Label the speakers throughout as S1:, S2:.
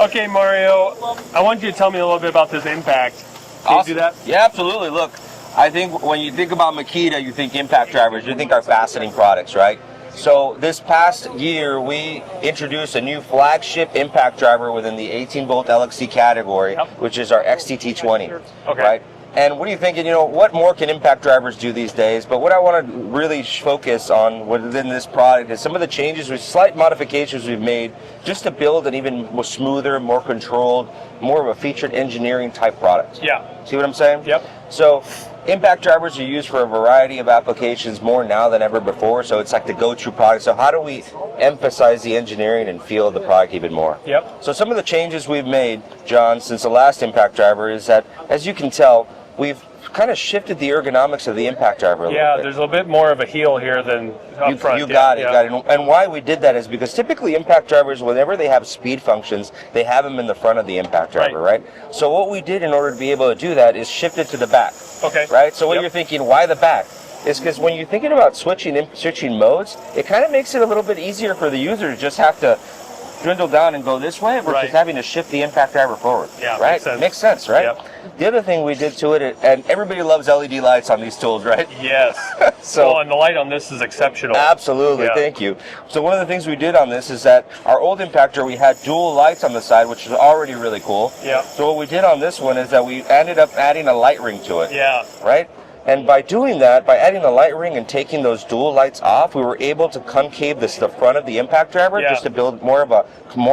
S1: Okay, Mario, I want you to tell me a little bit about this impact. Can you do that?
S2: Yeah, absolutely. Look, I think when you think about Makita, you think impact drivers, you think our fastening products, right? So this past year, we introduced a new flagship impact driver within the 18-volt LXC category, which is our XDT20, right? And what are you thinking, what more can impact drivers do these days? But what I want to really focus on within this product is some of the changes, with slight modifications we've made just to build an even more smoother, more controlled, more of a featured engineering type product.
S1: Yeah.
S2: See what I'm saying?
S1: Yep.
S2: So impact drivers are used for a variety of applications more now than ever before, so it's like the go-to product. So how do we emphasize the engineering and feel the product even more?
S1: Yep.
S2: So some of the changes we've made, John, since the last impact driver is that, as you can tell, we've kind of shifted the ergonomics of the impact driver a little bit.
S1: Yeah, there's a bit more of a heel here than up front.
S2: You got it. And why we did that is because typically impact drivers, whenever they have speed functions, they have them in the front of the impact driver, right? So what we did in order to be able to do that is shift it to the back.
S1: Okay.
S2: Right? So what you're thinking, why the back? Is because when you're thinking about switching modes, it kind of makes it a little bit easier for the user to just have to dwindle down and go this way versus having to shift the impact driver forward.
S1: Yeah,
S2: right? Makes sense, right?
S1: Yep.
S2: The other thing we did to it, and everybody loves LED lights on these tools, right?
S1: Yes. And the light on this is exceptional.
S2: Absolutely, thank you. So one of the things we did on this is that our old impactor, we had dual lights on the side, which is already really cool.
S1: Yeah.
S2: So what we did on this one is that we ended up adding a light ring to it.
S1: Yeah.
S2: Right? And by doing that, by adding the light ring and taking those dual lights off, we were able to concave the front of the impact driver just to build more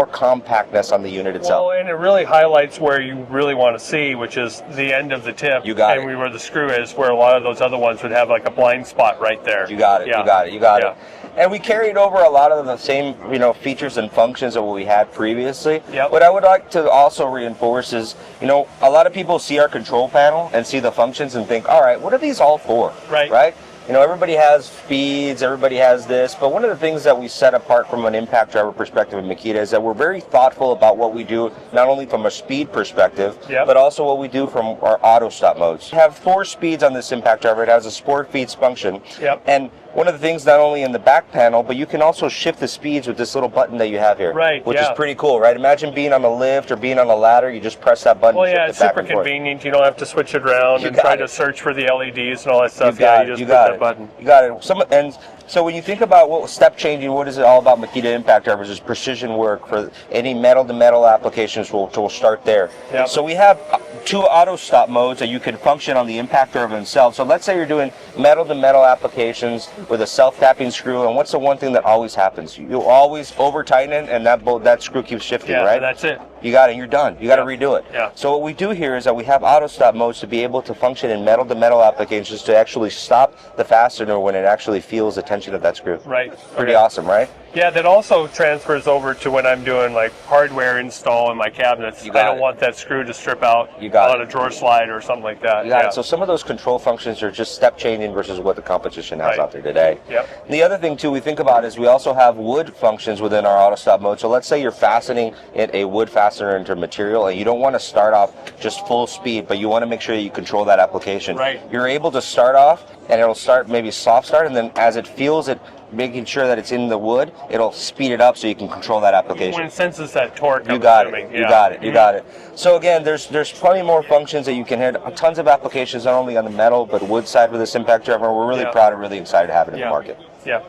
S2: compactness on the unit itself.
S1: Well, and it really highlights where you really want to see, which is the end of the tip.
S2: You got it.
S1: And where the screw is, where a lot of those other ones would have like a blind spot right there.
S2: You got it. You got it. And we carried over a lot of the same, features and functions of what we had previously.
S1: Yep.
S2: What I would like to also reinforce is, a lot of people see our control panel and see the functions and think, all right, what are these all for? Right? Everybody has speeds, everybody has this, but one of the things that we set apart from an impact driver perspective in Makita is that we're very thoughtful about what we do, not only from a speed perspective, but also what we do from our auto stop modes. We have 4 speeds on this impact driver. It has a sport feeds function. And one of the things, not only in the back panel, but you can also shift the speeds with this little button that you have here, which is pretty cool, right? Imagine being on a lift or being on a ladder, you just press that button.
S1: Well, yeah, it's super convenient. You don't have to switch it around and try to search for the LEDs and all that stuff. You just push that button.
S2: You got it. And so when you think about what step changing, what is it all about Makita impact drivers is precision work for any metal-to-metal applications. We'll start there.
S1: Yep.
S2: So we have 2 auto stop modes that you can function on the impact driver themselves. So let's say you're doing metal-to-metal applications with a self-tapping screw, and what's the one thing that always happens? You always over-tighten it, and that screw keeps shifting, right?
S1: That's it.
S2: You got it, and you're done. You got to redo it.
S1: Yeah.
S2: So what we do here is that we have auto stop modes to be able to function in metal-to-metal applications to actually stop the fastener when it actually feels the tension of that screw.
S1: Right.
S2: Pretty awesome, right?
S1: Yeah, that also transfers over to when I'm doing like hardware install in my cabinets. I don't want that screw to strip out on a drawer slide or something like that.
S2: You got it. So some of those control functions are just step changing versus what the competition has out there today.
S1: Yep.
S2: The other thing too we think about is we also have wood functions within our auto stop mode. So let's say you're fastening a wood fastener into material and you don't want to start off just full speed, but you want to make sure you control that application.
S1: Right.
S2: You're able to start off and it'll start maybe soft start, and then as it feels it, making sure that it's in the wood, it'll speed it up so you can control that application.
S1: When it senses that torque,
S2: you got it. So again, there's plenty more functions that you can hit. Tons of applications, not only on the metal but wood side with this impact driver. We're really proud and really excited to have it in the market.
S1: Yeah.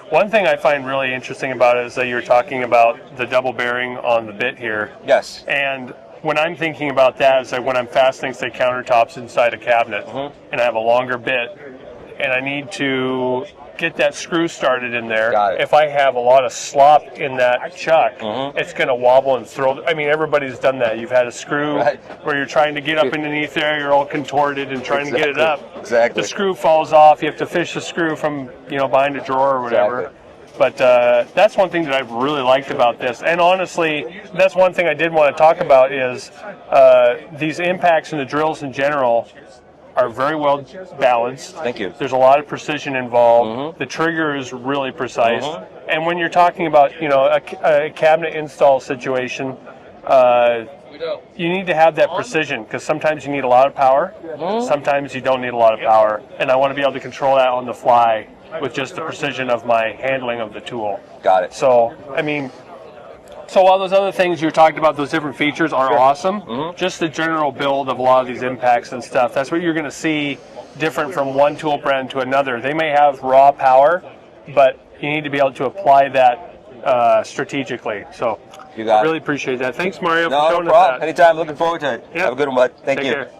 S1: One thing I find really interesting about it is that you're talking about the double bearing on the bit here.
S2: Yes.
S1: And when I'm thinking about that is that when I'm fastening, say, countertops inside a cabinet, and I have a longer bit, and I need to get that screw started in there. If I have a lot of slop in that chuck, it's going to wobble and throw. I mean, everybody's done that. You've had a screw where you're trying to get up underneath there, you're all contorted and trying to get it up.
S2: Exactly.
S1: The screw falls off. You have to fish the screw from behind a drawer or whatever. But that's one thing that I've really liked about this. And honestly, that's one thing I did want to talk about is these impacts and the drills in general are very well balanced.
S2: Thank you.
S1: There's a lot of precision involved. The trigger is really precise. And when you're talking about, a cabinet install situation, you need to have that precision because sometimes you need a lot of power. Sometimes you don't need a lot of power. And I want to be able to control that on the fly with just the precision of my handling of the tool.
S2: Got it.
S1: So, I mean, So while those other things you talked about, those different features are awesome, just the general build of a lot of these impacts and stuff, that's what you're going to see different from one tool brand to another. They may have raw power, but you need to be able to apply that strategically. So
S2: you got
S1: really appreciate that. Thanks, Mario, for
S2: no
S1: showing
S2: problem.
S1: us that.
S2: Anytime. Looking forward to it.
S1: Yep.
S2: Have a good one, bud. Thank
S1: Take
S2: you.
S1: care.